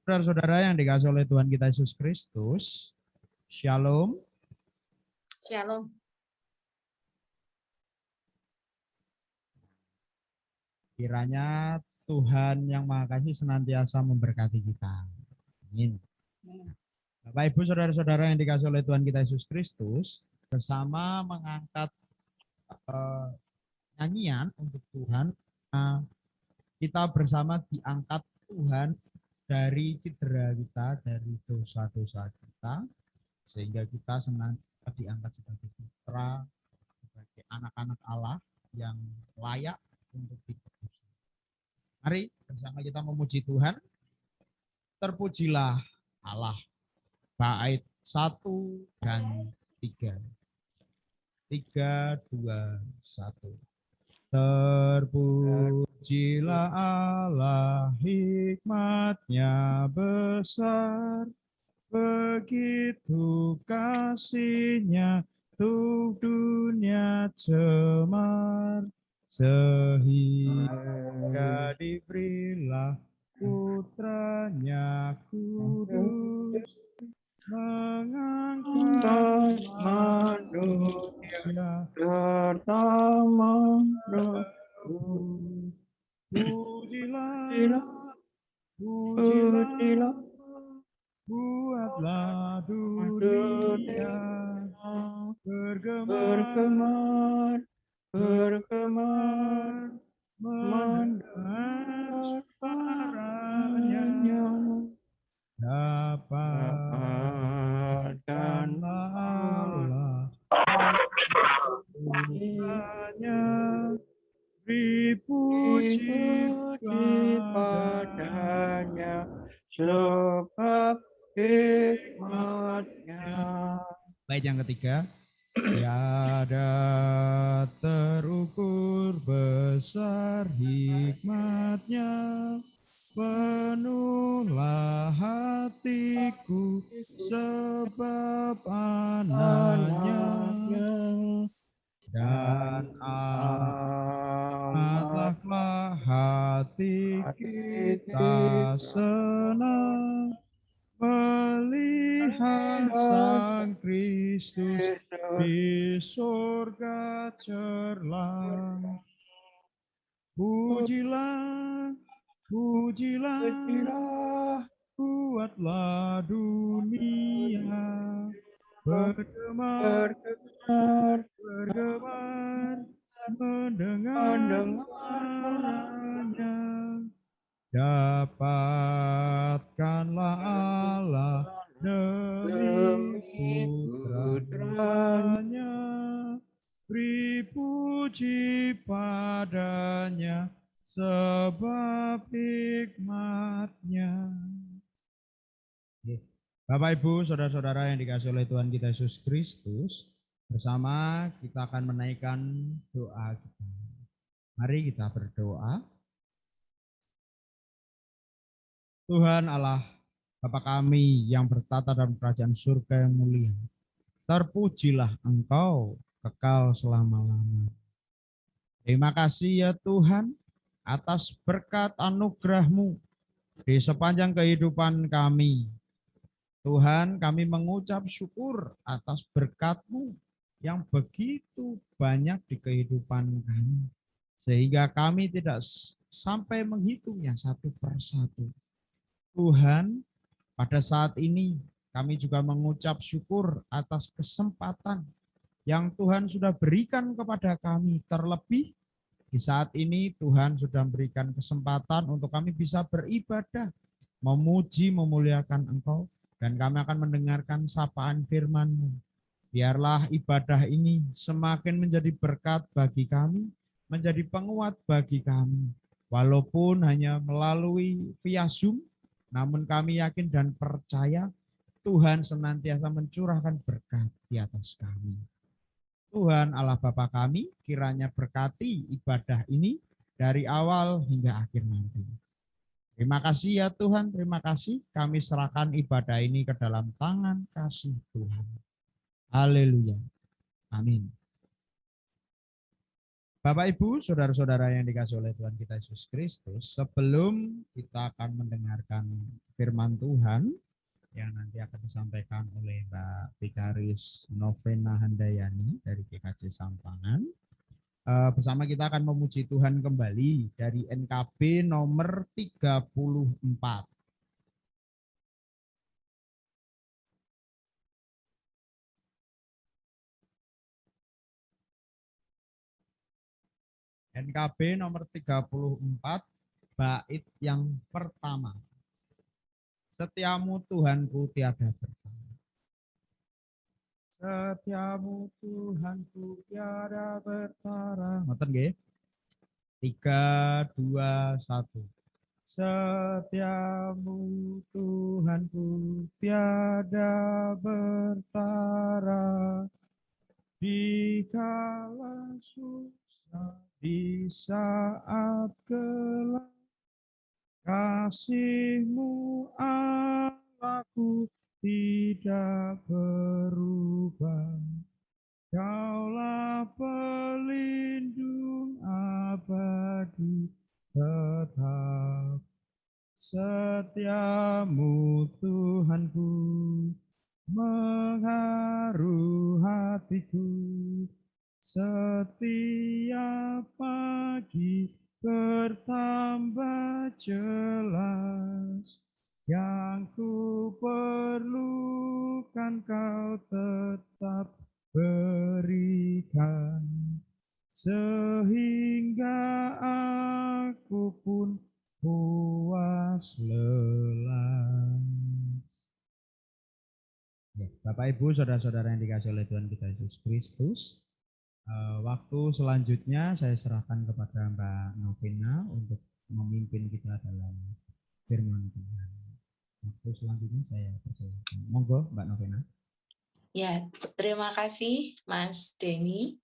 Saudara-saudara yang dikasihi oleh Tuhan kita Yesus Kristus, Shalom. Shalom. Kiranya Tuhan yang Maha Kasih senantiasa memberkati kita. Amin. Bapak Ibu saudara-saudara yang dikasihi oleh Tuhan kita Yesus Kristus, bersama mengangkat nyanyian untuk Tuhan, kita bersama diangkat Tuhan dari cedera kita, dari dosa-dosa kita, sehingga kita senantiasa diangkat sebagai putra, sebagai anak-anak Allah yang layak untuk dikudus. Mari bersama kita memuji Tuhan. Terpujilah Allah. Bait 1 dan 3. 3, 2, 1. Terpujilah Allah, hikmat-Nya besar, begitu kasih-Nya untuk dunia cemar, sehingga diberilah putranya kudus, mengangkat manusia pertama. Pujilah, pujilah, buatlah dunia bergemar, mendengar suaranya. Dapatkanlah Allah Tuhannya, beri puji padanya, sebab hikmat-Nya. Baik, yang ketiga, tiada terukur besar hikmat-Nya, penuhlah hatiku sebab anaknya, dan amatlah hati kita senang melihat Sang Kristus di surga cerlang. Pujilah, pujilah, buatlah dunia bergemar, mendengar suaranya. Dapatkanlah Allah demi putranya, beri puji padanya sebab hikmat-Nya. Bapak Ibu saudara-saudara yang dikasihi oleh Tuhan kita Yesus Kristus, bersama kita akan menaikkan doa kita. Mari kita berdoa. Tuhan Allah, Bapa kami yang bertata dalam kerajaan surga yang mulia, terpujilah Engkau kekal selama-lamanya. Terima kasih ya Tuhan atas berkat anugerah-Mu di sepanjang kehidupan kami. Tuhan, kami mengucap syukur atas berkat-Mu yang begitu banyak di kehidupan kami, sehingga kami tidak sampai menghitungnya satu persatu. Tuhan, pada saat ini kami juga mengucap syukur atas kesempatan yang Tuhan sudah berikan kepada kami. Terlebih di saat ini Tuhan sudah memberikan kesempatan untuk kami bisa beribadah, memuji, memuliakan Engkau, dan kami akan mendengarkan sapaan firman-Mu. Biarlah ibadah ini semakin menjadi berkat bagi kami, menjadi penguat bagi kami. Walaupun hanya melalui via Zoom, namun kami yakin dan percaya Tuhan senantiasa mencurahkan berkat di atas kami. Tuhan Allah Bapa kami, kiranya berkati ibadah ini dari awal hingga akhir nanti. Terima kasih ya Tuhan, terima kasih. Kami serahkan ibadah ini ke dalam tangan kasih Tuhan. Haleluya. Amin. Bapak, Ibu, saudara-saudara yang dikasih oleh Tuhan kita Yesus Kristus, sebelum kita akan mendengarkan firman Tuhan yang nanti akan disampaikan oleh Mbak Vikaris Novena Handayani dari GKJ Sampangan, bersama kita akan memuji Tuhan kembali dari NKB nomor 34. NKB nomor 34, bait yang pertama. Setiamu Tuhanku tiada bertara. Setiamu Tuhanku tiada bertara. Ngoten nggih? 3, 2, 1. Setiamu Tuhanku tiada bertara. Di kala susah, di saat gelap, kasih-Mu Allahku tidak berubah. Kaulah pelindung abadi tetap. Setiamu Tuhanku mengharu hatiku. Setiap pagi bertambah jelas. Yang ku perlukan Kau tetap berikan, sehingga aku pun puas lelah. Ya, Bapak, Ibu, saudara-saudara yang dikasih oleh Tuhan kita Yesus Kristus, waktu selanjutnya saya serahkan kepada Mbak Novena untuk memimpin kita dalam firman Tuhan. Waktu selanjutnya saya persilakan. Monggo Mbak Novena. Ya, terima kasih Mas Denny.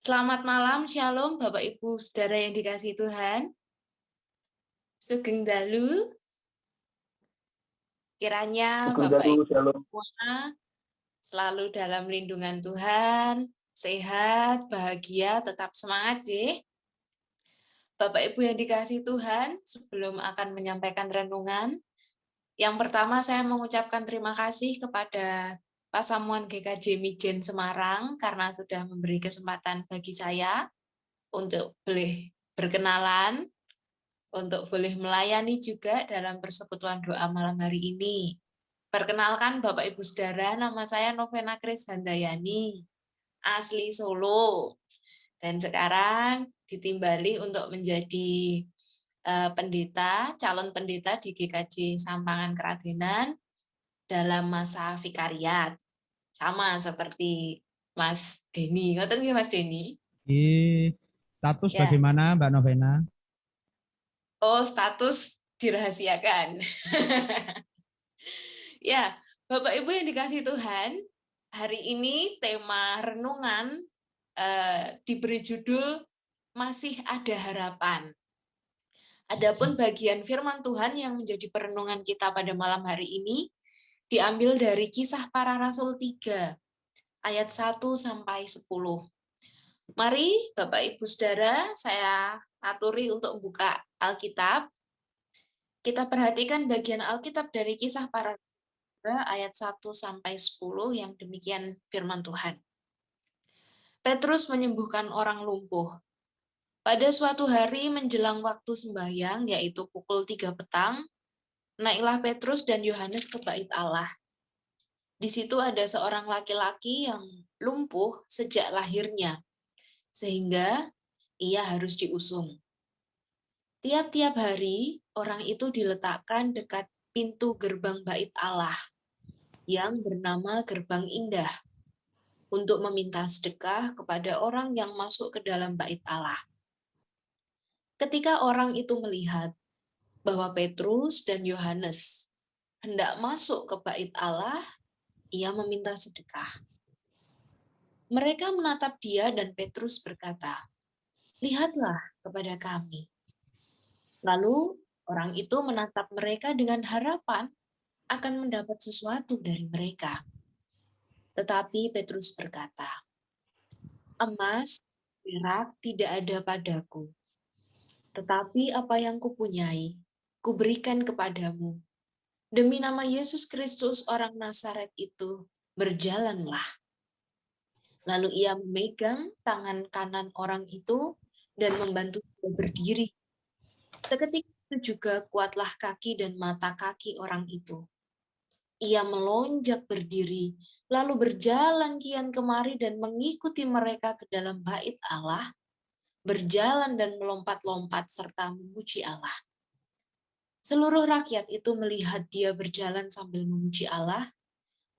Selamat malam, Shalom Bapak Ibu Saudara yang dikasihi Tuhan. Sugeng Dalu. Kiranya Bapak Ibu semua selalu dalam lindungan Tuhan, sehat, bahagia, tetap semangat ya. Bapak Ibu yang dikasihi Tuhan, sebelum akan menyampaikan renungan, yang pertama saya mengucapkan terima kasih kepada Pasamuan GKJ Mijen Semarang karena sudah memberi kesempatan bagi saya untuk boleh berkenalan, untuk boleh melayani juga dalam persekutuan doa malam hari ini. Perkenalkan Bapak Ibu Saudara, nama saya Novena Kris Handayani, asli Solo. Dan sekarang ditimbali untuk menjadi pendeta, calon pendeta di GKJ Sampangan Keradenan dalam masa vikariat. Sama seperti Mas Denny. Ngoten nggih Mas Denny? Status Ya. bagaimana Mbak Novena? Oh, status dirahasiakan. Ya, Bapak Ibu yang dikasihi Tuhan, hari ini tema renungan diberi judul Masih Ada Harapan. Adapun bagian firman Tuhan yang menjadi perenungan kita pada malam hari ini diambil dari Kisah Para Rasul 3 ayat 1 sampai 10. Mari Bapak Ibu Saudara, saya aturi untuk buka Alkitab. Kita perhatikan bagian Alkitab dari Kisah Para Rasul ayat 1 sampai 10 yang demikian firman Tuhan. Petrus menyembuhkan orang lumpuh. Pada suatu hari menjelang waktu sembahyang, yaitu pukul 3 petang, naiklah Petrus dan Yohanes ke bait Allah. Di situ ada seorang laki-laki yang lumpuh sejak lahirnya, sehingga ia harus diusung. Tiap-tiap hari, orang itu diletakkan dekat pintu gerbang bait Allah, yang bernama Gerbang Indah, untuk meminta sedekah kepada orang yang masuk ke dalam bait Allah. Ketika orang itu melihat bahwa Petrus dan Yohanes hendak masuk ke bait Allah, ia meminta sedekah. Mereka menatap dia dan Petrus berkata, "Lihatlah kepada kami." Lalu orang itu menatap mereka dengan harapan akan mendapat sesuatu dari mereka. Tetapi Petrus berkata, "Emas perak tidak ada padaku, tetapi apa yang kupunyai, kuberikan kepadamu. Demi nama Yesus Kristus orang Nazaret itu, berjalanlah. Lalu ia memegang tangan kanan orang itu dan membantu dia berdiri. Seketika itu juga kuatlah kaki dan mata kaki orang itu. Ia melonjak berdiri, lalu berjalan kian kemari dan mengikuti mereka ke dalam bait Allah, berjalan dan melompat-lompat serta memuji Allah. Seluruh rakyat itu melihat dia berjalan sambil memuji Allah,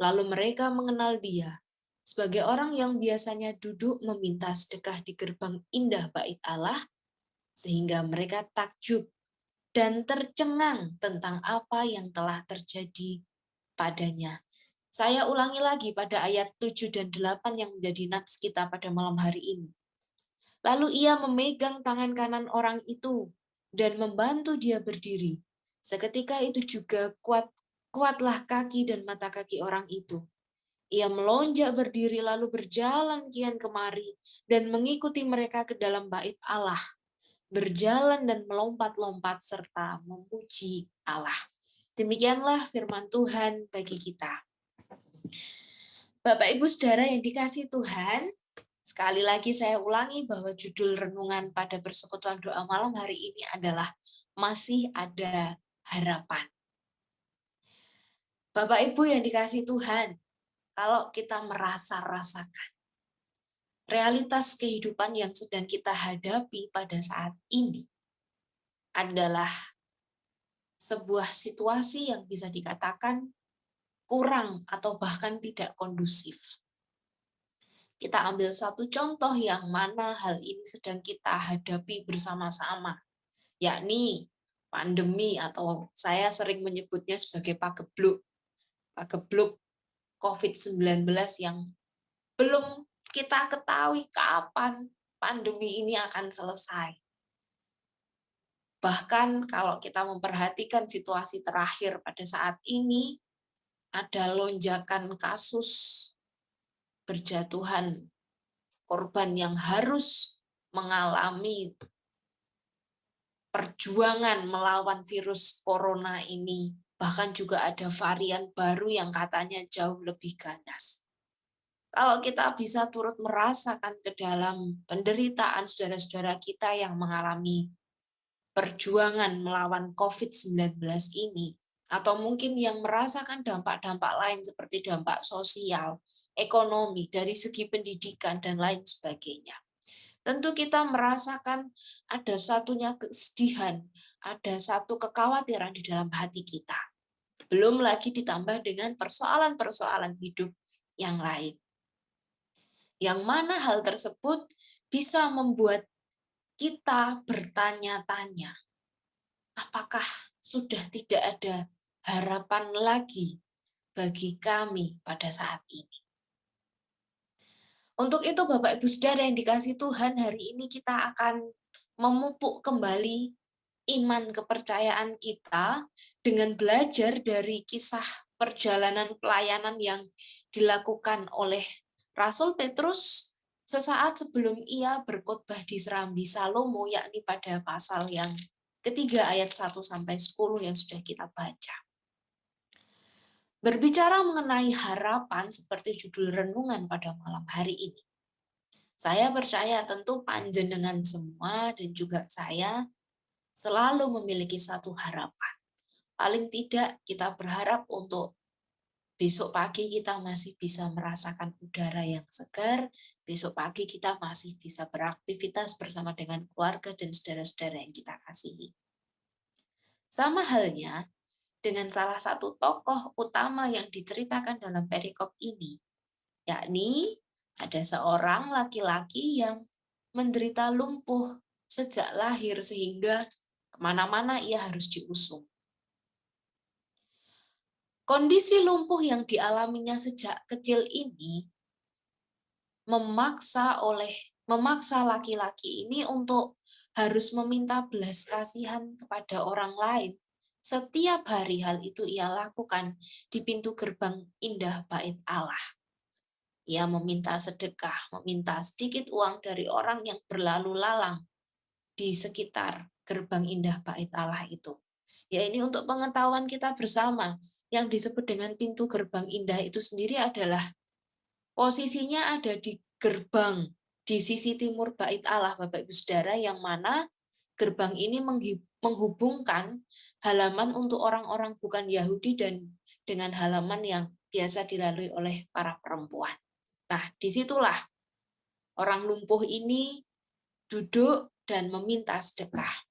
lalu mereka mengenal dia sebagai orang yang biasanya duduk meminta sedekah di gerbang indah bait Allah, sehingga mereka takjub dan tercengang tentang apa yang telah terjadi padanya. Saya ulangi lagi pada ayat 7 dan 8 yang menjadi nats kita pada malam hari ini. Lalu ia memegang tangan kanan orang itu dan membantu dia berdiri. Seketika itu juga kuatlah kaki dan mata kaki orang itu. Ia melonjak berdiri lalu berjalan kian kemari dan mengikuti mereka ke dalam bait Allah, berjalan dan melompat-lompat serta memuji Allah. Demikianlah firman Tuhan bagi kita. Bapak Ibu Saudara yang dikasihi Tuhan, sekali lagi saya ulangi bahwa judul renungan pada persekutuan doa malam hari ini adalah Masih Ada Harapan. Bapak Ibu yang dikasihi Tuhan, kalau kita merasa-rasakan realitas kehidupan yang sedang kita hadapi pada saat ini adalah sebuah situasi yang bisa dikatakan kurang atau bahkan tidak kondusif. Kita ambil satu contoh yang mana hal ini sedang kita hadapi bersama-sama, yakni pandemi atau saya sering menyebutnya sebagai pagebluk COVID-19 yang belum kita ketahui kapan pandemi ini akan selesai. Bahkan kalau kita memperhatikan situasi terakhir pada saat ini, ada lonjakan kasus berjatuhan korban yang harus mengalami perjuangan melawan virus corona ini. Bahkan juga ada varian baru yang katanya jauh lebih ganas. Kalau kita bisa turut merasakan ke dalam penderitaan saudara-saudara kita yang mengalami perjuangan melawan COVID-19 ini, atau mungkin yang merasakan dampak-dampak lain seperti dampak sosial, ekonomi, dari segi pendidikan, dan lain sebagainya. Tentu kita merasakan ada satunya kesedihan, ada satu kekhawatiran di dalam hati kita. Belum lagi ditambah dengan persoalan-persoalan hidup yang lain. Yang mana hal tersebut bisa membuat kita bertanya-tanya, apakah sudah tidak ada harapan lagi bagi kami pada saat ini? Untuk itu Bapak Ibu Saudara yang dikasihi Tuhan, hari ini kita akan memupuk kembali iman kepercayaan kita dengan belajar dari kisah perjalanan pelayanan yang dilakukan oleh Rasul Petrus sesaat sebelum ia berkhotbah di Serambi Salomo, yakni pada pasal yang ketiga ayat 1-10 yang sudah kita baca. Berbicara mengenai harapan seperti judul renungan pada malam hari ini, saya percaya tentu panjenengan semua dan juga saya selalu memiliki satu harapan. Paling tidak kita berharap untuk besok pagi kita masih bisa merasakan udara yang segar, besok pagi kita masih bisa beraktivitas bersama dengan keluarga dan saudara-saudara yang kita kasihi. Sama halnya dengan salah satu tokoh utama yang diceritakan dalam perikop ini, yakni ada seorang laki-laki yang menderita lumpuh sejak lahir sehingga kemana-mana ia harus diusung. Kondisi lumpuh yang dialaminya sejak kecil ini memaksa laki-laki ini untuk harus meminta belas kasihan kepada orang lain. Setiap hari hal itu ia lakukan di pintu gerbang indah bait Allah. Ia meminta sedekah, meminta sedikit uang dari orang yang berlalu lalang di sekitar gerbang indah Bait Allah itu. Ya, ini untuk pengetahuan kita bersama. Yang disebut dengan pintu gerbang indah itu sendiri adalah posisinya ada di gerbang di sisi timur Bait Allah, Bapak Ibu Saudara, yang mana gerbang ini menghubungkan halaman untuk orang-orang bukan Yahudi dan dengan halaman yang biasa dilalui oleh para perempuan. Nah, disitulah orang lumpuh ini duduk dan meminta sedekah.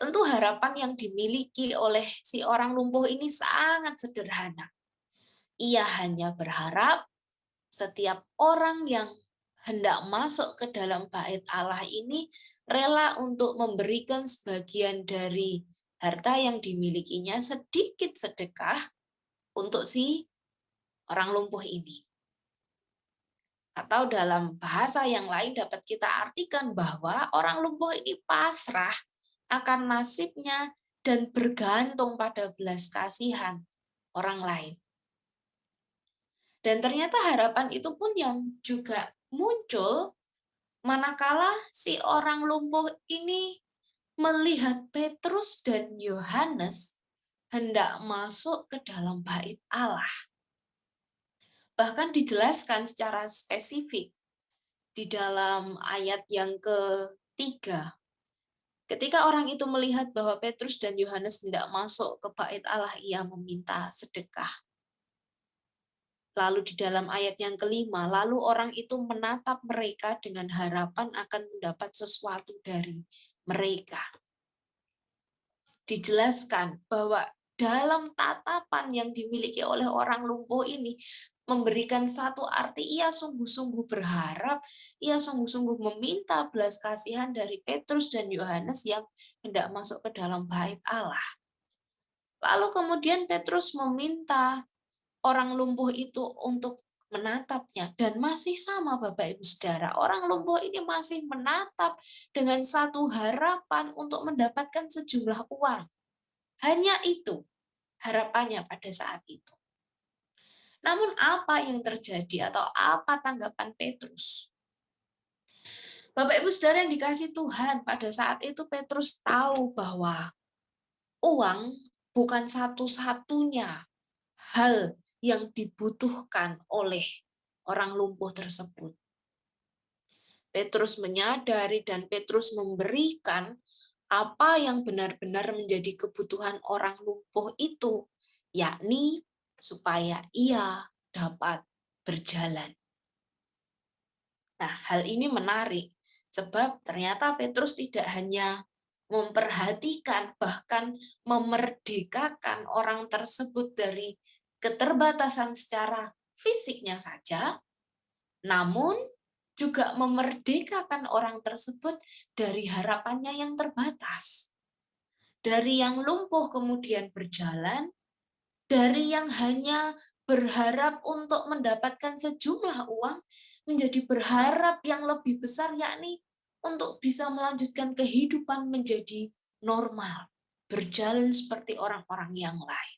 Tentu harapan yang dimiliki oleh si orang lumpuh ini sangat sederhana. Ia hanya berharap setiap orang yang hendak masuk ke dalam bait Allah ini rela untuk memberikan sebagian dari harta yang dimilikinya sedikit sedekah untuk si orang lumpuh ini. Atau dalam bahasa yang lain dapat kita artikan bahwa orang lumpuh ini pasrah akan nasibnya dan bergantung pada belas kasihan orang lain. Dan ternyata harapan itu pun yang juga muncul manakala si orang lumpuh ini melihat Petrus dan Yohanes hendak masuk ke dalam bait Allah. Bahkan dijelaskan secara spesifik di dalam ayat yang ketiga. Ketika orang itu melihat bahwa Petrus dan Yohanes tidak masuk ke bait Allah, ia meminta sedekah. Lalu di dalam ayat yang kelima, lalu orang itu menatap mereka dengan harapan akan mendapat sesuatu dari mereka. Dijelaskan bahwa dalam tatapan yang dimiliki oleh orang lumpuh ini memberikan satu arti, ia sungguh-sungguh berharap, ia sungguh-sungguh meminta belas kasihan dari Petrus dan Yohanes yang hendak masuk ke dalam bait Allah. Lalu kemudian Petrus meminta orang lumpuh itu untuk menatapnya, dan masih sama Bapak Ibu Saudara, orang lumpuh ini masih menatap dengan satu harapan untuk mendapatkan sejumlah uang. Hanya itu harapannya pada saat itu. Namun apa yang terjadi atau apa tanggapan Petrus? Bapak Ibu Saudara yang dikasih Tuhan, pada saat itu Petrus tahu bahwa uang bukan satu-satunya hal yang dibutuhkan oleh orang lumpuh tersebut. Petrus menyadari dan Petrus memberikan apa yang benar-benar menjadi kebutuhan orang lumpuh itu, yakni supaya ia dapat berjalan. Nah, hal ini menarik, sebab ternyata Petrus tidak hanya memperhatikan, bahkan memerdekakan orang tersebut dari keterbatasan secara fisiknya saja, namun juga memerdekakan orang tersebut dari harapannya yang terbatas. Dari yang lumpuh kemudian berjalan, dari yang hanya berharap untuk mendapatkan sejumlah uang, menjadi berharap yang lebih besar, yakni untuk bisa melanjutkan kehidupan menjadi normal, berjalan seperti orang-orang yang lain.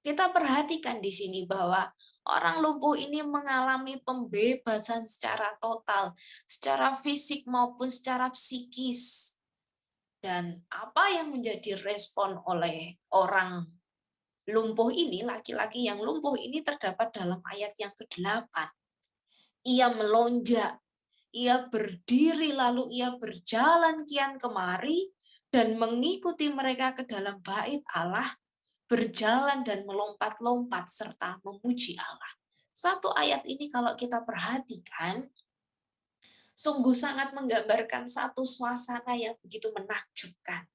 Kita perhatikan di sini bahwa orang lumpuh ini mengalami pembebasan secara total, secara fisik maupun secara psikis. Dan apa yang menjadi respon oleh orang lumpuh ini, laki-laki yang lumpuh ini terdapat dalam ayat yang ke-8. Ia melonjak, ia berdiri lalu ia berjalan kian kemari dan mengikuti mereka ke dalam bait Allah, berjalan dan melompat-lompat serta memuji Allah. Satu ayat ini kalau kita perhatikan, sungguh sangat menggambarkan satu suasana yang begitu menakjubkan.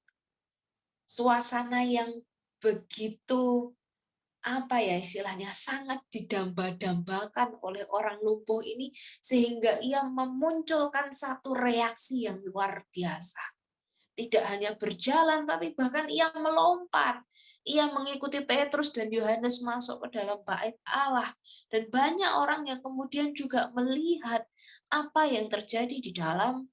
Suasana yang begitu, apa ya istilahnya, sangat didamba-dambakan oleh orang lumpuh ini, sehingga ia memunculkan satu reaksi yang luar biasa. Tidak hanya berjalan, tapi bahkan ia melompat. Ia mengikuti Petrus dan Yohanes masuk ke dalam bait Allah. Dan banyak orang yang kemudian juga melihat apa yang terjadi di dalam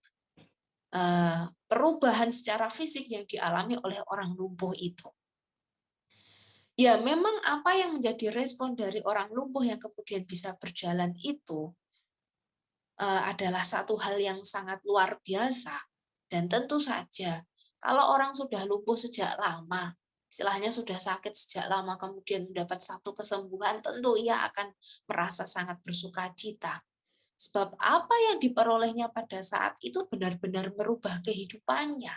perubahan secara fisik yang dialami oleh orang lumpuh itu. Ya, memang apa yang menjadi respon dari orang lumpuh yang kemudian bisa berjalan itu adalah satu hal yang sangat luar biasa. Dan tentu saja, kalau orang sudah lumpuh sejak lama, istilahnya sudah sakit sejak lama, kemudian mendapat satu kesembuhan, tentu ia akan merasa sangat bersuka cita. Sebab apa yang diperolehnya pada saat itu benar-benar merubah kehidupannya.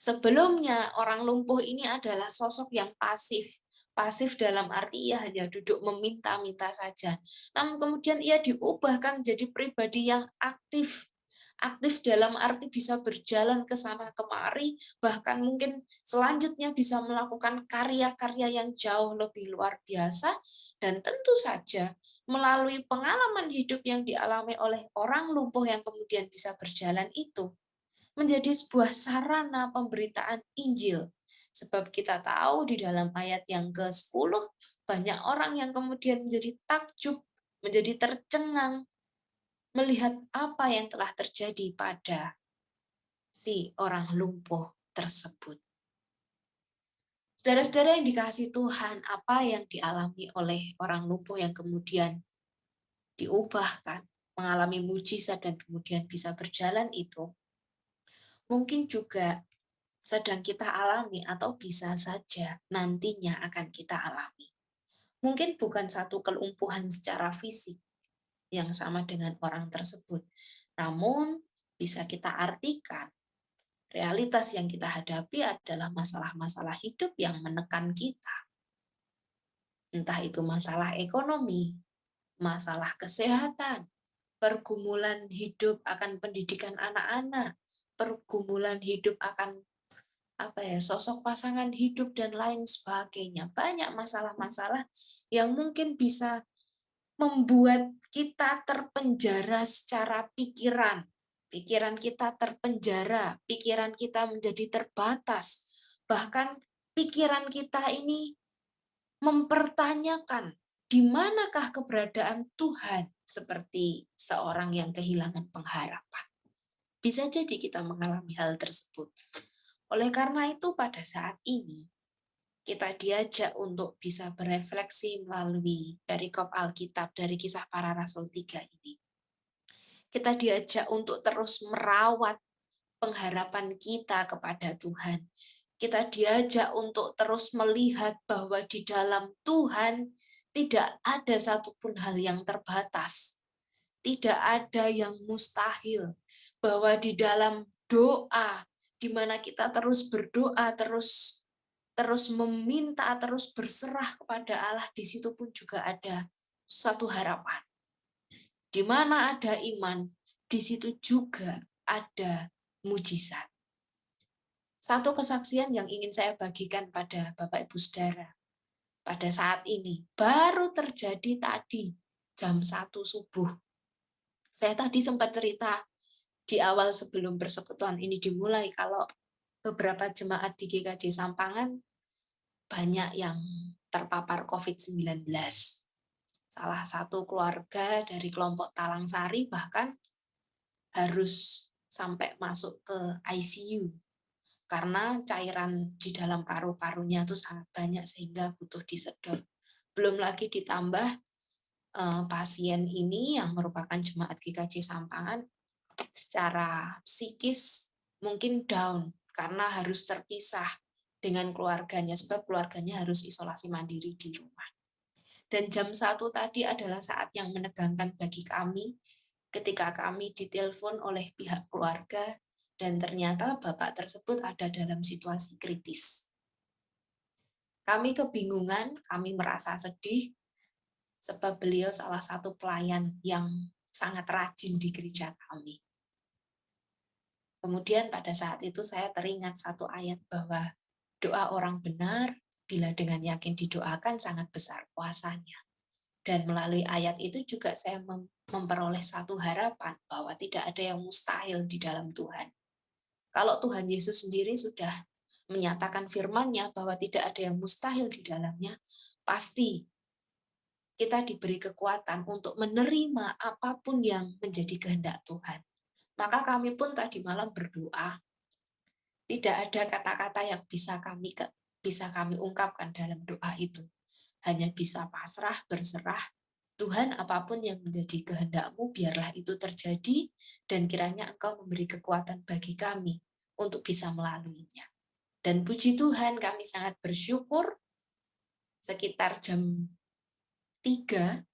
Sebelumnya, orang lumpuh ini adalah sosok yang pasif. Pasif dalam arti ia hanya duduk meminta-minta saja. Namun kemudian ia diubahkan menjadi pribadi yang aktif. Aktif dalam arti bisa berjalan ke sana kemari, bahkan mungkin selanjutnya bisa melakukan karya-karya yang jauh lebih luar biasa, dan tentu saja melalui pengalaman hidup yang dialami oleh orang lumpuh yang kemudian bisa berjalan itu, menjadi sebuah sarana pemberitaan Injil. Sebab kita tahu di dalam ayat yang ke-10, banyak orang yang kemudian menjadi takjub, menjadi tercengang, melihat apa yang telah terjadi pada si orang lumpuh tersebut. Saudara-saudara yang dikasihi Tuhan, apa yang dialami oleh orang lumpuh yang kemudian diubahkan, mengalami mujizat dan kemudian bisa berjalan itu, mungkin juga sedang kita alami atau bisa saja nantinya akan kita alami. Mungkin bukan satu kelumpuhan secara fisik yang sama dengan orang tersebut, namun bisa kita artikan realitas yang kita hadapi adalah masalah-masalah hidup yang menekan kita. Entah itu masalah ekonomi, masalah kesehatan, pergumulan hidup akan pendidikan anak-anak, pergumulan hidup akan sosok pasangan hidup dan lain sebagainya. Banyak masalah-masalah yang mungkin bisa membuat kita terpenjara secara pikiran. Pikiran kita terpenjara, pikiran kita menjadi terbatas. Bahkan pikiran kita ini mempertanyakan di manakah keberadaan Tuhan, seperti seorang yang kehilangan pengharapan. Bisa jadi kita mengalami hal tersebut. Oleh karena itu pada saat ini, kita diajak untuk bisa berefleksi melalui perikop Alkitab dari Kisah Para Rasul 3 ini. Kita diajak untuk terus merawat pengharapan kita kepada Tuhan. Kita diajak untuk terus melihat bahwa di dalam Tuhan tidak ada satupun hal yang terbatas. Tidak ada yang mustahil. Bahwa di dalam doa, di mana kita terus berdoa, terus meminta, terus berserah kepada Allah, di situ pun juga ada satu harapan. Di mana ada iman, di situ juga ada mujizat. Satu kesaksian yang ingin saya bagikan pada Bapak Ibu Saudara pada saat ini baru terjadi tadi jam 1 subuh. Saya tadi sempat cerita di awal sebelum persekutuan ini dimulai kalau beberapa jemaat di GKJ Sampangan banyak yang terpapar COVID-19. Salah satu keluarga dari kelompok Talang Sari bahkan harus sampai masuk ke ICU karena cairan di dalam paru-parunya itu sangat banyak sehingga butuh disedot. Belum lagi ditambah pasien ini yang merupakan jemaat GKJ Sampangan secara psikis mungkin down karena harus terpisah dengan keluarganya sebab keluarganya harus isolasi mandiri di rumah. Dan jam 1 tadi adalah saat yang menegangkan bagi kami ketika kami ditelepon oleh pihak keluarga dan ternyata bapak tersebut ada dalam situasi kritis. Kami kebingungan, kami merasa sedih, sebab beliau salah satu pelayan yang sangat rajin di gereja kami. Kemudian pada saat itu saya teringat satu ayat bahwa doa orang benar bila dengan yakin didoakan sangat besar kuasanya. Dan melalui ayat itu juga saya memperoleh satu harapan bahwa tidak ada yang mustahil di dalam Tuhan. Kalau Tuhan Yesus sendiri sudah menyatakan firman-Nya bahwa tidak ada yang mustahil di dalamnya, pasti kita diberi kekuatan untuk menerima apapun yang menjadi kehendak Tuhan. Maka kami pun tadi malam berdoa, tidak ada kata-kata yang bisa kami bisa kami ungkapkan dalam doa itu. Hanya bisa pasrah, berserah, Tuhan apapun yang menjadi kehendak-Mu biarlah itu terjadi dan kiranya Engkau memberi kekuatan bagi kami untuk bisa melaluinya. Dan puji Tuhan kami sangat bersyukur sekitar jam 3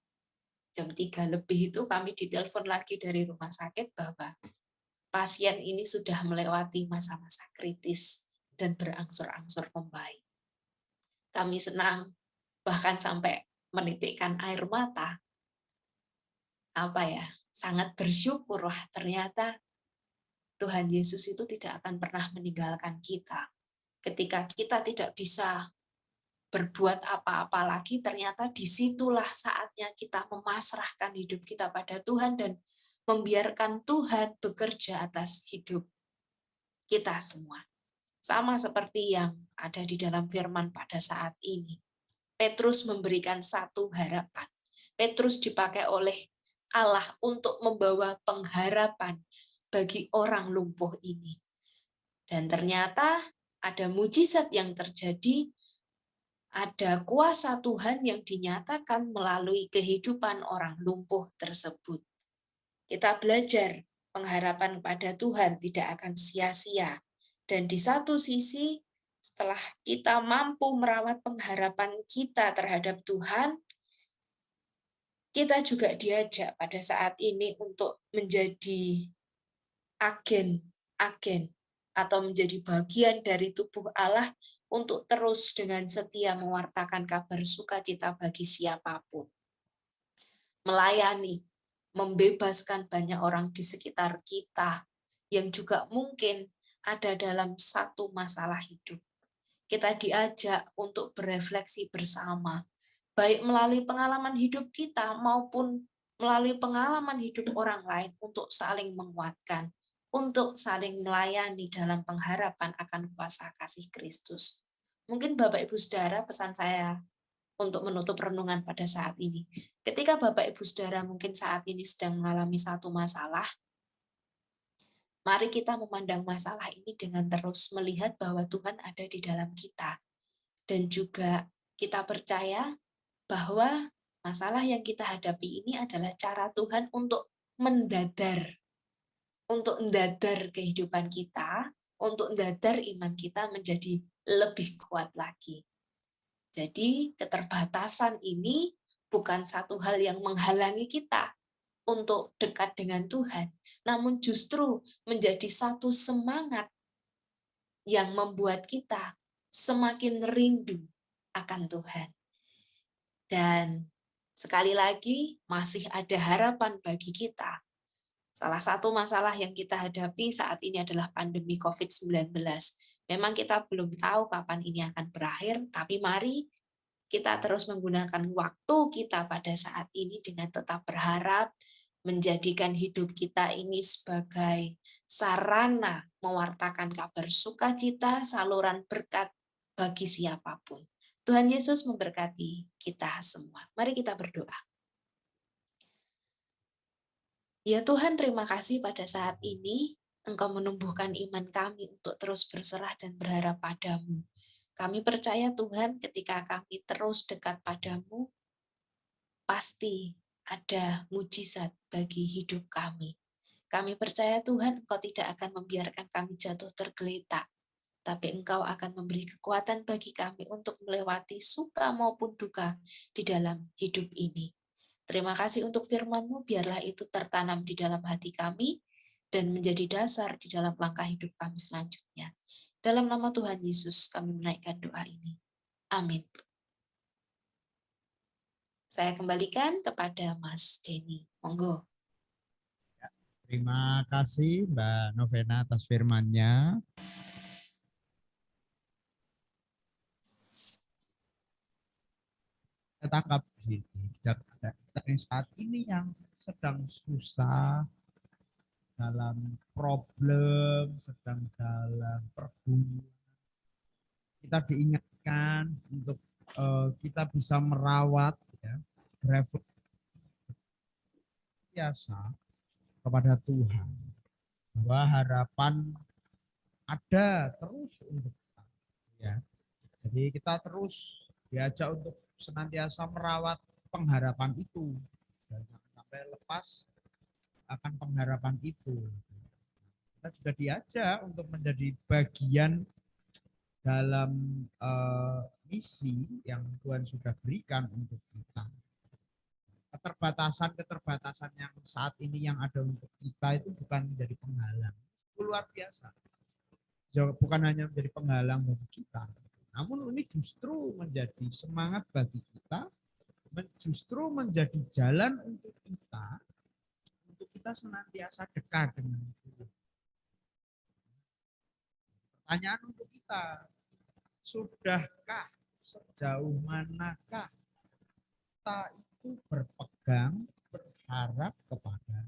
lebih itu kami ditelepon lagi dari rumah sakit bahwa pasien ini sudah melewati masa-masa kritis dan berangsur-angsur membaik. Kami senang, bahkan sampai menitikkan air mata. Sangat bersyukur, wah ternyata Tuhan Yesus itu tidak akan pernah meninggalkan kita. Ketika kita tidak bisa berbuat apa-apa lagi, ternyata disitulah saatnya kita memasrahkan hidup kita pada Tuhan dan membiarkan Tuhan bekerja atas hidup kita semua. Sama seperti yang ada di dalam firman pada saat ini. Petrus memberikan satu harapan. Petrus dipakai oleh Allah untuk membawa pengharapan bagi orang lumpuh ini. Dan ternyata ada mujizat yang terjadi, ada kuasa Tuhan yang dinyatakan melalui kehidupan orang lumpuh tersebut. Kita belajar pengharapan pada Tuhan tidak akan sia-sia. Dan di satu sisi, setelah kita mampu merawat pengharapan kita terhadap Tuhan, kita juga diajak pada saat ini untuk menjadi agen atau menjadi bagian dari tubuh Allah untuk terus dengan setia mewartakan kabar sukacita bagi siapapun. Melayani, membebaskan banyak orang di sekitar kita yang juga mungkin ada dalam satu masalah hidup. Kita diajak untuk berefleksi bersama, baik melalui pengalaman hidup kita maupun melalui pengalaman hidup orang lain untuk saling menguatkan, untuk saling melayani dalam pengharapan akan kuasa kasih Kristus. Mungkin Bapak Ibu Saudara, pesan saya untuk menutup renungan pada saat ini. Ketika Bapak Ibu Saudara mungkin saat ini sedang mengalami satu masalah, mari kita memandang masalah ini dengan terus melihat bahwa Tuhan ada di dalam kita. Dan juga kita percaya bahwa masalah yang kita hadapi ini adalah cara Tuhan untuk mendadar kehidupan kita, untuk mendadar iman kita menjadi lebih kuat lagi. Jadi keterbatasan ini bukan satu hal yang menghalangi kita untuk dekat dengan Tuhan, namun justru menjadi satu semangat yang membuat kita semakin rindu akan Tuhan. Dan sekali lagi masih ada harapan bagi kita. Salah satu masalah yang kita hadapi saat ini adalah pandemi COVID-19. Memang kita belum tahu kapan ini akan berakhir, tapi mari kita terus menggunakan waktu kita pada saat ini dengan tetap berharap, menjadikan hidup kita ini sebagai sarana mewartakan kabar sukacita, saluran berkat bagi siapapun. Tuhan Yesus memberkati kita semua. Mari kita berdoa. Ya Tuhan, terima kasih pada saat ini Engkau menumbuhkan iman kami untuk terus berserah dan berharap padamu. Kami percaya Tuhan ketika kami terus dekat padamu, pasti ada mujizat bagi hidup kami. Kami percaya Tuhan Engkau tidak akan membiarkan kami jatuh tergeletak, tapi Engkau akan memberi kekuatan bagi kami untuk melewati suka maupun duka di dalam hidup ini. Terima kasih untuk firman-Mu, biarlah itu tertanam di dalam hati kami dan menjadi dasar di dalam langkah hidup kami selanjutnya. Dalam nama Tuhan Yesus kami menaikkan doa ini. Amin. Saya kembalikan kepada Mas Denny. Monggo. Terima kasih Mbak Novena atas firman-Nya. Kita tangkap di sini. Ada kita yang saat ini yang sedang susah, dalam problem, sedang dalam pergumulan. Kita diingatkan untuk kita bisa merawat, ya, biasa kepada Tuhan, bahwa harapan ada terus untuk kita, ya. Jadi kita terus diajak untuk senantiasa merawat pengharapan itu. Dan jangan sampai lepas akan pengharapan itu. Kita juga diajak untuk menjadi bagian dalam misi yang Tuhan sudah berikan untuk kita. Keterbatasan-keterbatasan yang saat ini yang ada untuk kita itu bukan menjadi penghalang. Itu luar biasa. Bukan hanya menjadi penghalang bagi kita. Namun ini justru menjadi semangat bagi kita, justru menjadi jalan untuk kita senantiasa dekat dengan Tuhan. Pertanyaan untuk kita, sudahkah, sejauh manakah kita itu berpegang, berharap kepada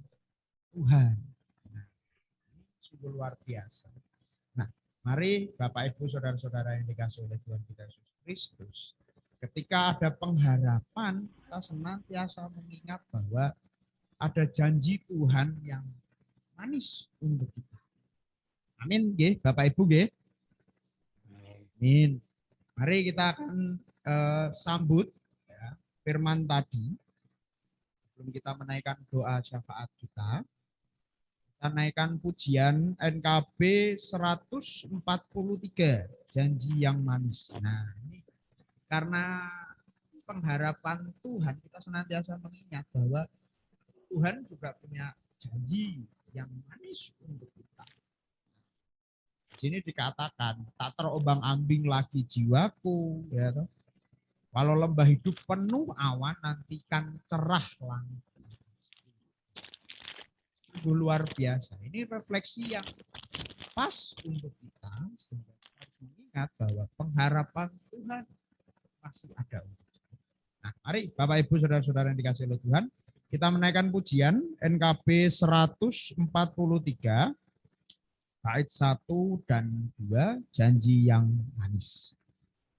Tuhan? Nah, ini sungguh luar biasa. Nah, mari Bapak Ibu saudara-saudara yang dikasihi oleh Tuhan kita Yesus Kristus, ketika ada pengharapan, kita senantiasa mengingat bahwa ada janji Tuhan yang manis untuk kita. Amin, nggih, Bapak Ibu nggih. Amin. Mari kita akan sambut ya, firman tadi. Sebelum kita menaikkan doa syafaat kita naikkan pujian NKB 143, janji yang manis. Nah, ini karena pengharapan Tuhan, kita senantiasa mengingat bahwa Tuhan juga punya janji yang manis untuk kita. Di sini dikatakan, tak terombang-ambing lagi jiwaku, ya toh. Walau lembah hidup penuh awan, nantikan cerah langit. Itu luar biasa. Ini refleksi yang pas untuk kita, sehingga kita harus mengingat bahwa pengharapan Tuhan masih ada untuk kita. Nah, mari Bapak Ibu saudara-saudara yang dikasihi oleh Tuhan, kita menaikkan pujian NKB 143 bait 1 dan 2, janji yang manis.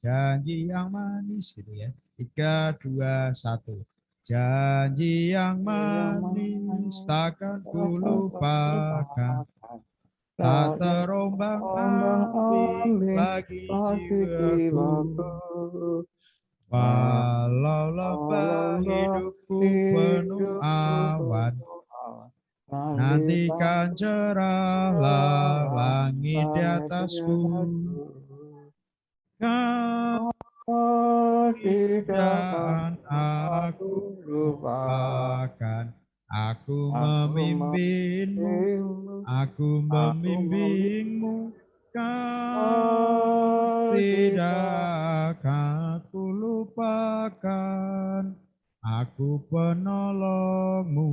Janji yang manis gitu ya. 3, 2, 1. Janji yang manis takkan kulupakan, tak terombang-ambing lagi jiwaku. Walau lembah hidupku penuh awan, nantikan cerahlah langit di atasku. Kau tidak aku lupakan, aku memimpinmu, aku membimbingmu. Kau tidak aku lupakan, aku penolongmu.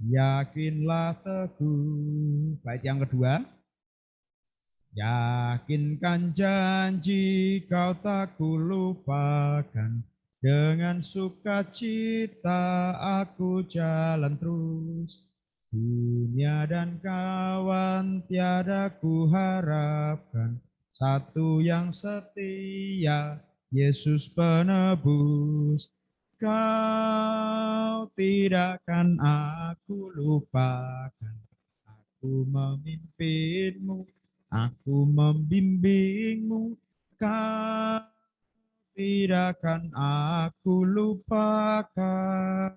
Yakinlah teguh. Bait yang kedua. Yakinkan janji kau tak kulupakan, dengan sukacita aku jalan terus. Dunia dan kawan tiada ku harapkan, satu yang setia, Yesus penebus. Kau tidak akan aku lupakan, aku memimpinmu, aku membimbingmu, kau tidak akan aku lupakan.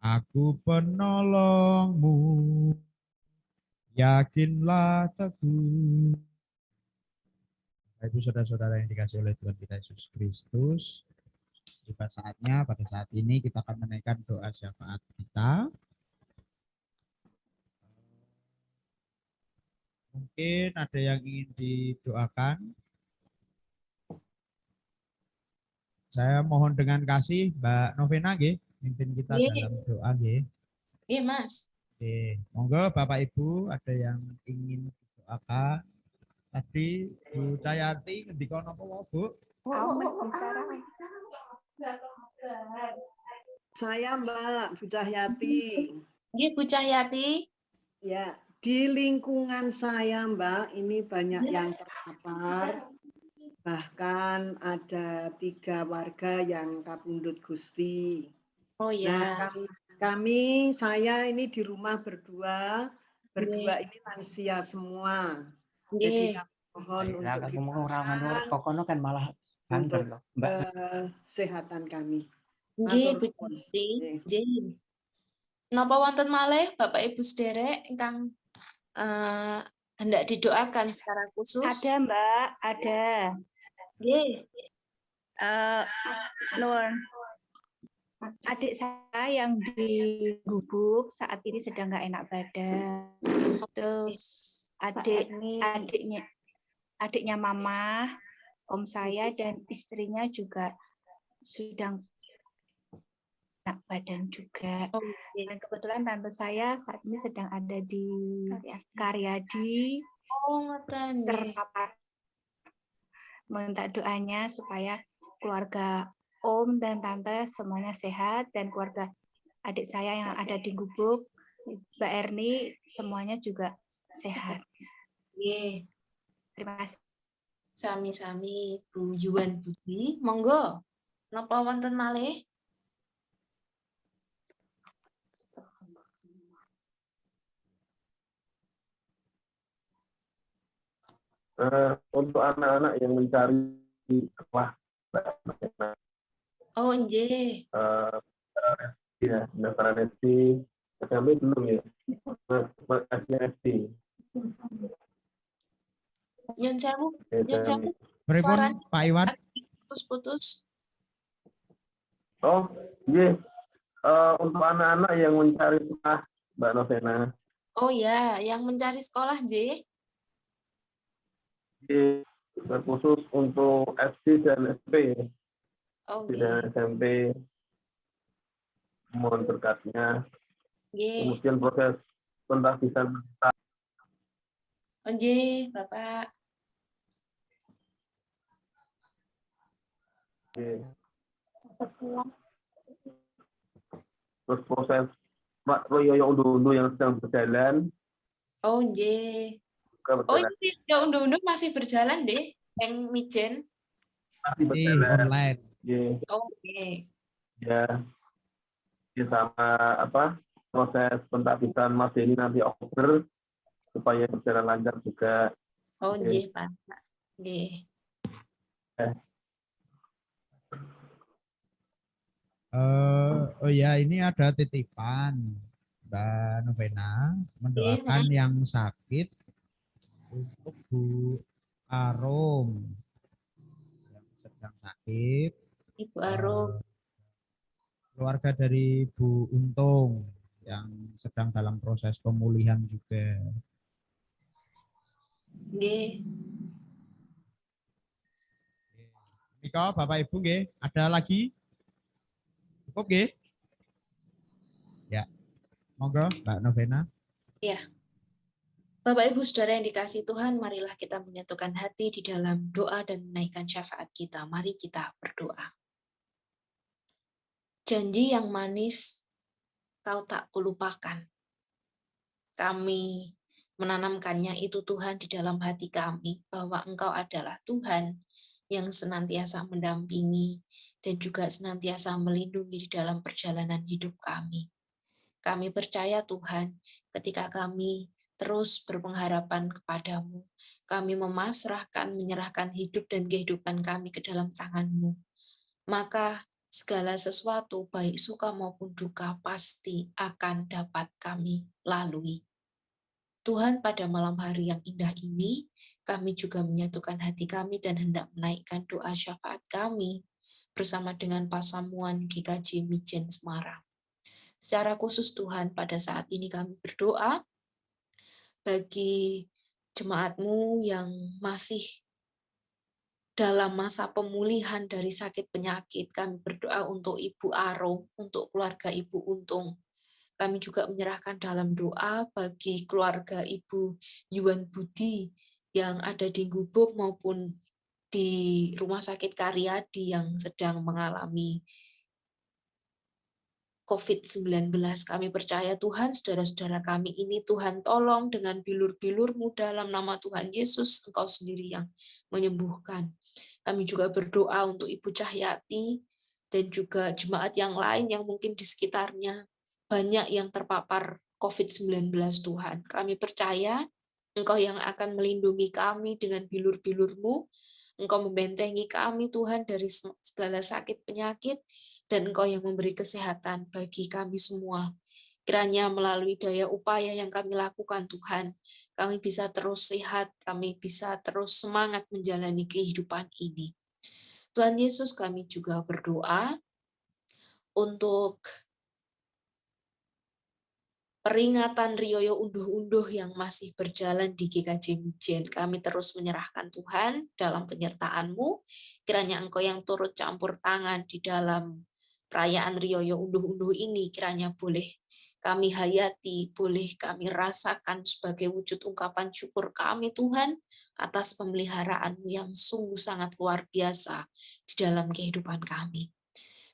Aku penolongmu, yakinlah teguh. Ibu saudara-saudara yang dikasihi oleh Tuhan kita Yesus Kristus, tiba saatnya pada saat ini kita akan menaikkan doa syafaat kita. Mungkin ada yang ingin didoakan. Saya mohon dengan kasih Mbak Novena nggih, pimpin kita dalam doa nggih. Iya, Mas. Oke, monggo Bapak Ibu ada yang ingin didoakan. Tadi Bu Cahyati ngendika napa wae, Bu? Saya Mbak Bu Cahyati. Nggih, Bu Cahyati. Ya, di lingkungan saya Mbak, ini banyak yang terpapar. Bahkan ada 3 warga yang kapundhut Gusti. Oh ya. Nah, saya ini di rumah berdua ini lansia semua. Jadi Mohon Baiklah, untuk aku mau orang didoakan kokono kan malah kanker untuk loh, Mbak. kesehatan kami. Nggih, Matur Bu nuwun. Yanti. Nggih. Nggih. Napa wonten malih Bapak Ibu sederek ingkang hendak didoakan secara khusus? Ada Mbak, ada. Nggih. Nur, adik saya yang di Gubuk saat ini sedang nggak enak badan. Terus adiknya mama, om saya dan istrinya juga sudah enak badan juga. Oke. Dan kebetulan tante saya saat ini sedang ada di Karyadi, Oh, ngoten nggih. terpapar. Minta doanya supaya keluarga om dan tante semuanya sehat dan keluarga adik saya yang ada di Gubuk, Mbak Erni, semuanya juga sehat. Nggih. Terima kasih. Sami-sami Bu Yuwan Budi. Monggo. Napa wonten malih? Untuk anak-anak yang mencari sekolah, Oh, nggih. ya pendaftaran SD, SMP belum ya, SD. Nyun sewu. Ya, Nyun dan- sewu. Pripun Suaranya Pak Iwan? putus-putus. Oh, iya. Untuk anak-anak yang mencari sekolah, Mbak Novena, Oh ya, yang mencari sekolah nggih. khusus untuk SD dan SMP, Oh SD nggih. dan SMP, mohon berkatnya. Nggih. Kemudian proses pentahbisan Oh nggih, Bapak. terus proses Pak Royoyo Undu-Undu yang sedang berjalan, Oh nggih. Oh ini unduh-unduh masih berjalan deh, yang Mijen. masih Di berjalan. online. Ya, Oke. ya, sama proses pentahbisan Mas Denny nanti Oktober supaya berjalan lancar juga. Oh Oke. nggih, Pak. Nggih. Oh ya, ini ada titipan Mbak Novena mendoakan yang sakit untuk Bu Arum yang sedang sakit, Ibu Arum. keluarga dari Bu Untung yang sedang dalam proses pemulihan juga. Nggih. Mika, Bapak Ibu nggih, ada lagi? Cukup nggih? Ya. Monggo Mbak Novena. Bapak Ibu Saudara yang dikasihi Tuhan, marilah kita menyatukan hati di dalam doa dan menaikkan syafaat kita. Mari kita berdoa. Janji yang manis Kau tak kulupakan. Kami menanamkannya itu Tuhan di dalam hati kami, bahwa Engkau adalah Tuhan yang senantiasa mendampingi dan juga senantiasa melindungi di dalam perjalanan hidup kami. Kami percaya Tuhan, ketika kami terus berpengharapan kepadamu, kami menyerahkan hidup dan kehidupan kami ke dalam tangan-Mu. Maka segala sesuatu, baik suka maupun duka, pasti akan dapat kami lalui. Tuhan, pada malam hari yang indah ini, kami juga menyatukan hati kami dan hendak menaikkan doa syafaat kami bersama dengan Pasamuan GKJ Mijen Semarang. Secara khusus Tuhan, pada saat ini kami berdoa bagi jemaat-Mu yang masih dalam masa pemulihan dari sakit penyakit. Kami berdoa untuk Ibu Arum, untuk keluarga Ibu Untung. Kami juga menyerahkan dalam doa bagi keluarga Ibu Yuwan Budi yang ada di Gubuk maupun di Rumah Sakit Karyadi yang sedang mengalami COVID-19. Kami percaya Tuhan, saudara-saudara kami ini Tuhan tolong dengan bilur-bilur-Mu dalam nama Tuhan Yesus, Engkau sendiri yang menyembuhkan. Kami juga berdoa untuk Ibu Cahyati dan juga jemaat yang lain yang mungkin di sekitarnya banyak yang terpapar COVID-19 Tuhan. Kami percaya Engkau yang akan melindungi kami dengan bilur-bilur-Mu. Engkau membentengi kami, Tuhan, dari segala sakit penyakit, dan Engkau yang memberi kesehatan bagi kami semua. Kiranya melalui daya upaya yang kami lakukan, Tuhan, kami bisa terus sehat, kami bisa terus semangat menjalani kehidupan ini. Tuhan Yesus, kami juga berdoa untuk peringatan Rioyo Unduh-Unduh yang masih berjalan di GKJ Mijen. Kami terus menyerahkan Tuhan dalam penyertaan-Mu. Kiranya Engkau yang turut campur tangan di dalam perayaan Rioyo Unduh-Unduh ini, kiranya boleh kami hayati, boleh kami rasakan sebagai wujud ungkapan syukur kami, Tuhan, atas pemeliharaan-Mu yang sungguh sangat luar biasa di dalam kehidupan kami.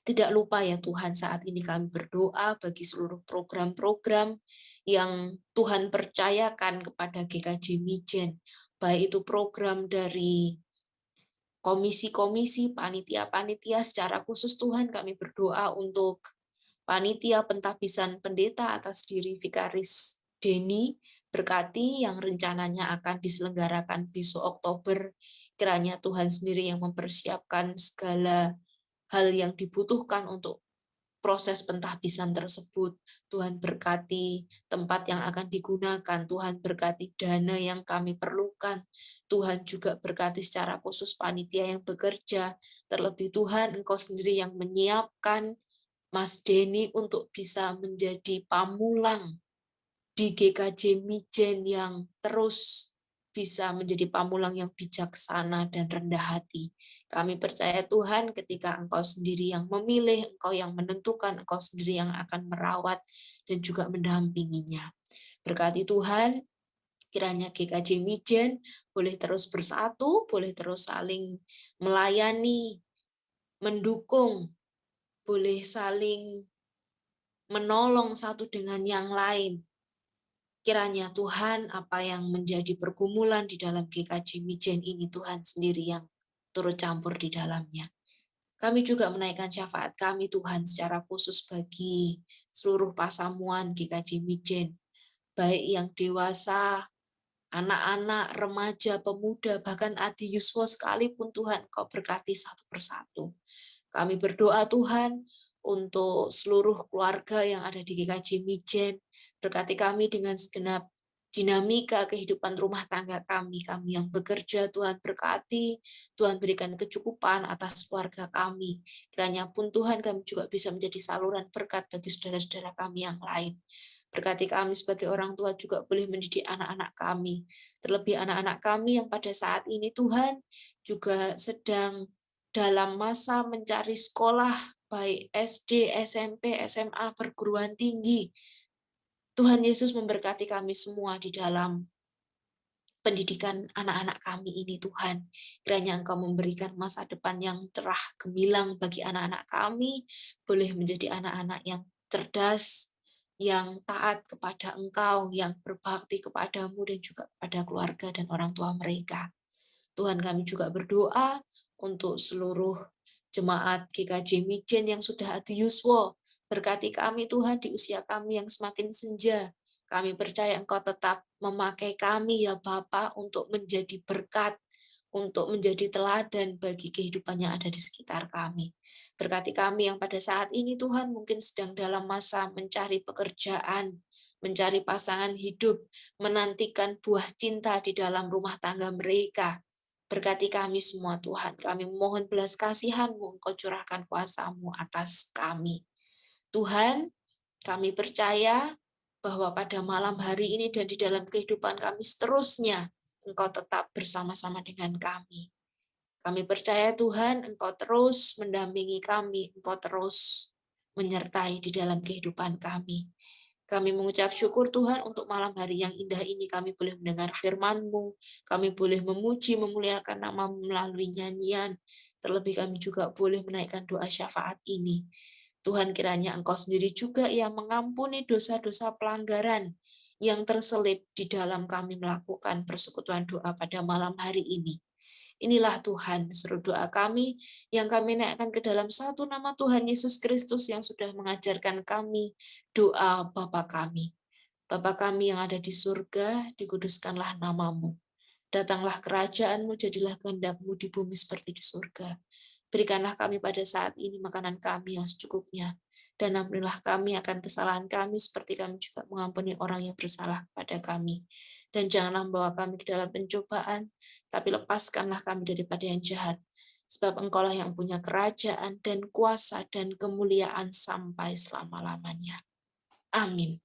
Tidak lupa ya Tuhan, saat ini kami berdoa bagi seluruh program-program yang Tuhan percayakan kepada GKJ Mijen, baik itu program dari komisi-komisi, panitia-panitia, secara khusus Tuhan kami berdoa untuk panitia pentahbisan pendeta atas diri Vikaris Denny, berkati yang rencananya akan diselenggarakan besok Oktober. Kiranya Tuhan sendiri yang mempersiapkan segala hal yang dibutuhkan untuk proses pentahbisan tersebut. Tuhan berkati tempat yang akan digunakan, Tuhan berkati dana yang kami perlukan, Tuhan juga berkati secara khusus panitia yang bekerja, terlebih Tuhan Engkau sendiri yang menyiapkan Mas Denny untuk bisa menjadi pamulang di GKJ Mijen yang terus bisa menjadi pamulang yang bijaksana dan rendah hati. Kami percaya Tuhan ketika Engkau sendiri yang memilih, Engkau yang menentukan, Engkau sendiri yang akan merawat dan juga mendampinginya. Berkati Tuhan, kiranya GKJ Mijen boleh terus bersatu, boleh terus saling melayani, mendukung, boleh saling menolong satu dengan yang lain. Kiranya Tuhan, apa yang menjadi pergumulan di dalam GKJ Mijen ini, Tuhan sendiri yang turut campur di dalamnya. Kami juga menaikkan syafaat kami, Tuhan, secara khusus bagi seluruh pasamuan GKJ Mijen, baik yang dewasa, anak-anak, remaja, pemuda, bahkan Adi Yuswo sekalipun, Tuhan, Kau berkati satu persatu. Kami berdoa, Tuhan, untuk seluruh keluarga yang ada di GKJ Mijen, berkati kami dengan segenap dinamika kehidupan rumah tangga kami yang bekerja, Tuhan berkati, Tuhan berikan kecukupan atas keluarga kami. Kiranya pun Tuhan kami juga bisa menjadi saluran berkat bagi saudara-saudara kami yang lain. Berkati kami sebagai orang tua juga boleh mendidik anak-anak kami, terlebih anak-anak kami yang pada saat ini Tuhan juga sedang dalam masa mencari sekolah, baik SD, SMP, SMA, perguruan tinggi. Tuhan Yesus memberkati kami semua di dalam pendidikan anak-anak kami ini, Tuhan. Kiranya Engkau memberikan masa depan yang cerah gemilang bagi anak-anak kami, boleh menjadi anak-anak yang cerdas, yang taat kepada Engkau, yang berbakti kepadamu dan juga kepada keluarga dan orang tua mereka. Tuhan, kami juga berdoa untuk seluruh jemaat GKJ Mijen yang sudah Adi Yuswo. Berkati kami Tuhan di usia kami yang semakin senja. Kami percaya Engkau tetap memakai kami ya Bapa untuk menjadi berkat, untuk menjadi teladan bagi kehidupan yang ada di sekitar kami. Berkati kami yang pada saat ini Tuhan mungkin sedang dalam masa mencari pekerjaan, mencari pasangan hidup, menantikan buah cinta di dalam rumah tangga mereka. Berkati kami semua Tuhan, kami mohon belas kasihan-Mu, Engkau curahkan kuasa-Mu atas kami. Tuhan, kami percaya bahwa pada malam hari ini dan di dalam kehidupan kami seterusnya, Engkau tetap bersama-sama dengan kami. Kami percaya Tuhan, Engkau terus mendampingi kami, Engkau terus menyertai di dalam kehidupan kami. Kami mengucap syukur Tuhan untuk malam hari yang indah ini kami boleh mendengar firman-Mu, kami boleh memuji, memuliakan nama-Mu melalui nyanyian, terlebih kami juga boleh menaikkan doa syafaat ini. Tuhan kiranya Engkau sendiri juga yang mengampuni dosa-dosa pelanggaran yang terselip di dalam kami melakukan persekutuan doa pada malam hari ini. Inilah Tuhan, seru doa kami yang kami naikkan ke dalam satu nama Tuhan Yesus Kristus yang sudah mengajarkan kami doa Bapa kami. Bapa kami yang ada di surga, dikuduskanlah namamu. Datanglah kerajaan-Mu, jadilah kehendak-Mu di bumi seperti di surga. Berikanlah kami pada saat ini makanan kami yang secukupnya, dan ampunilah kami akan kesalahan kami seperti kami juga mengampuni orang yang bersalah kepada kami. Dan janganlah membawa kami ke dalam pencobaan, tapi lepaskanlah kami daripada yang jahat. Sebab Engkaulah yang punya kerajaan dan kuasa dan kemuliaan sampai selama-lamanya. Amin.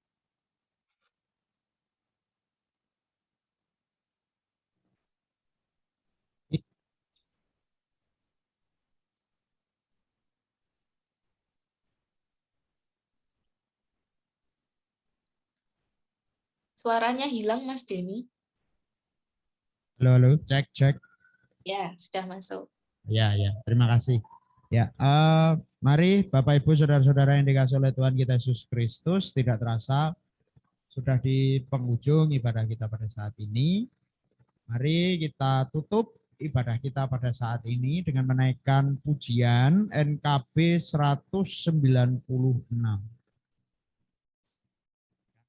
Suaranya hilang, Mas Denny. Halo, halo, cek, cek. Ya, sudah masuk. Ya, ya, terima kasih. Ya, mari Bapak Ibu saudara-saudara yang dikasihi oleh Tuhan kita Yesus Kristus, tidak terasa sudah di penghujung ibadah kita pada saat ini. Mari kita tutup ibadah kita pada saat ini dengan menaikkan pujian NKB 196.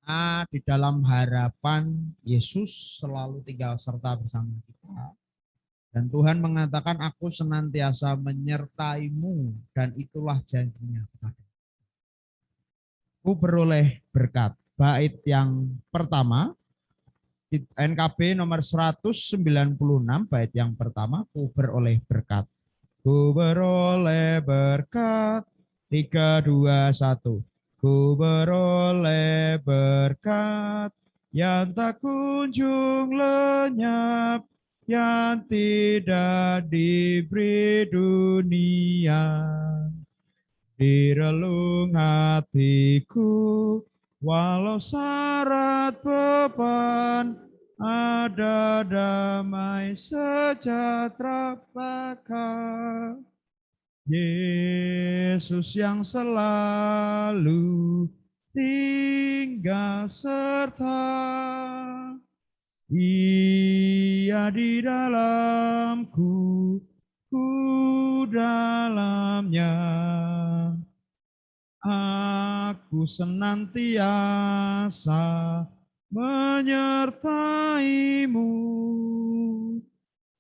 Karena di dalam harapan Yesus selalu tinggal serta bersama kita. Dan Tuhan mengatakan, aku senantiasa menyertaimu, dan itulah janjinya kepada aku beroleh berkat. Bait yang pertama, NKB nomor 196, bait yang pertama, ku beroleh berkat. Ku beroleh berkat, 3, 2, 1. Ku beroleh berkat yang tak kunjung lenyap, yang tidak diberi dunia. Di relung hatiku, walau syarat beban, ada damai sejahtera bakal. Yesus yang selalu tinggal serta, Ia di dalamku, ku dalamnya. Aku senantiasa menyertaimu,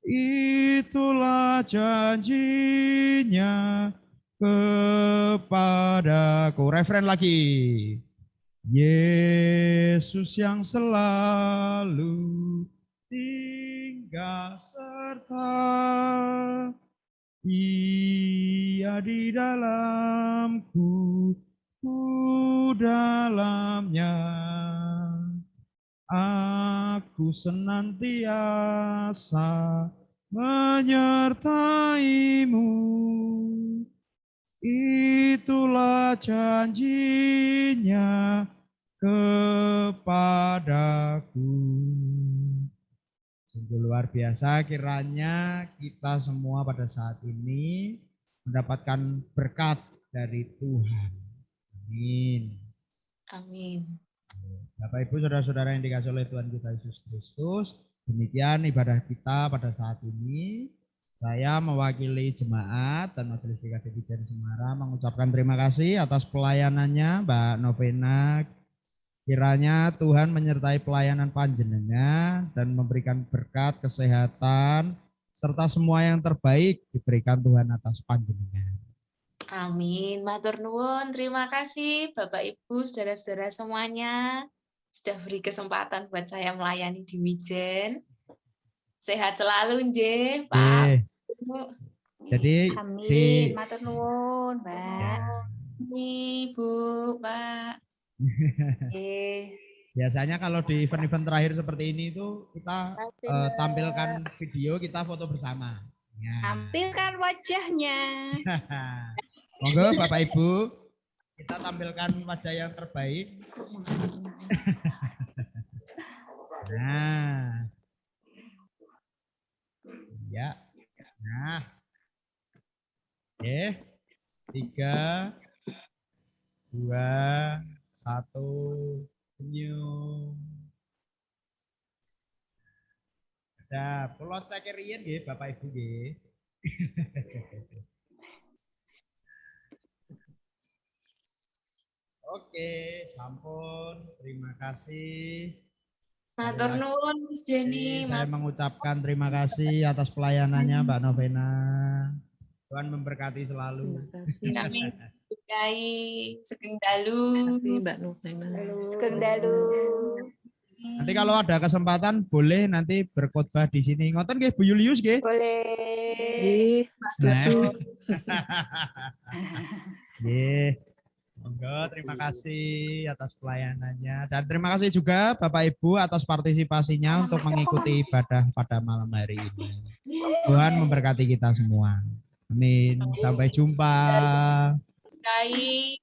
itulah janjinya kepadaku. Referen lagi. Yesus yang selalu tinggal serta, Ia di dalamku, ku dalamnya. Aku senantiasa menyertaimu, itulah janjinya kepadaku. Sungguh luar biasa, kiranya kita semua pada saat ini mendapatkan berkat dari Tuhan. Amin. Amin. Bapak Ibu saudara-saudara yang dikasihi oleh Tuhan kita Yesus Kristus, demikian ibadah kita pada saat ini. Saya mewakili jemaat dan Majelis GKD Wijen Semarang mengucapkan terima kasih atas pelayanannya Mbak Novena. Kiranya Tuhan menyertai pelayanan panjenengan dan memberikan berkat, kesehatan, serta semua yang terbaik diberikan Tuhan atas panjenengan. Amin. Matur nuwun. Terima kasih Bapak Ibu, saudara-saudara semuanya sudah beri kesempatan buat saya melayani di Wijen. Sehat selalu nggih, Pak. Bu. Jadi Amin. Matur nuwun, Mbak. Ya. Ibu, Pak. Biasanya kalau di event-event terakhir seperti ini itu kita tampilkan video, kita foto bersama. Ya. Tampilkan wajahnya. Monggo Bapak Ibu, kita tampilkan wajah yang terbaik. Nah. Ya. Nah. Oke. 3, 2, 1. Senyum. Ada kula cek riyen nggih Bapak Ibu nggih. Oke, sampun. Terima kasih. Matur nuwun Mas Denny. Saya mengucapkan terima kasih atas pelayanannya Mbak Novena. Tuhan memberkati selalu. Kami sukai Sugeng Dalu. Mbak Novena. Sugeng Dalu. Nanti kalau ada kesempatan boleh nanti berkhotbah di sini. Ngoten nggih Bu Julius nggih? Boleh. Setuju. Nggih. Monggo, terima kasih atas pelayanannya dan terima kasih juga Bapak Ibu atas partisipasinya untuk mengikuti ibadah pada malam hari ini. Tuhan memberkati kita semua. Amin. Sampai jumpa. Sukai.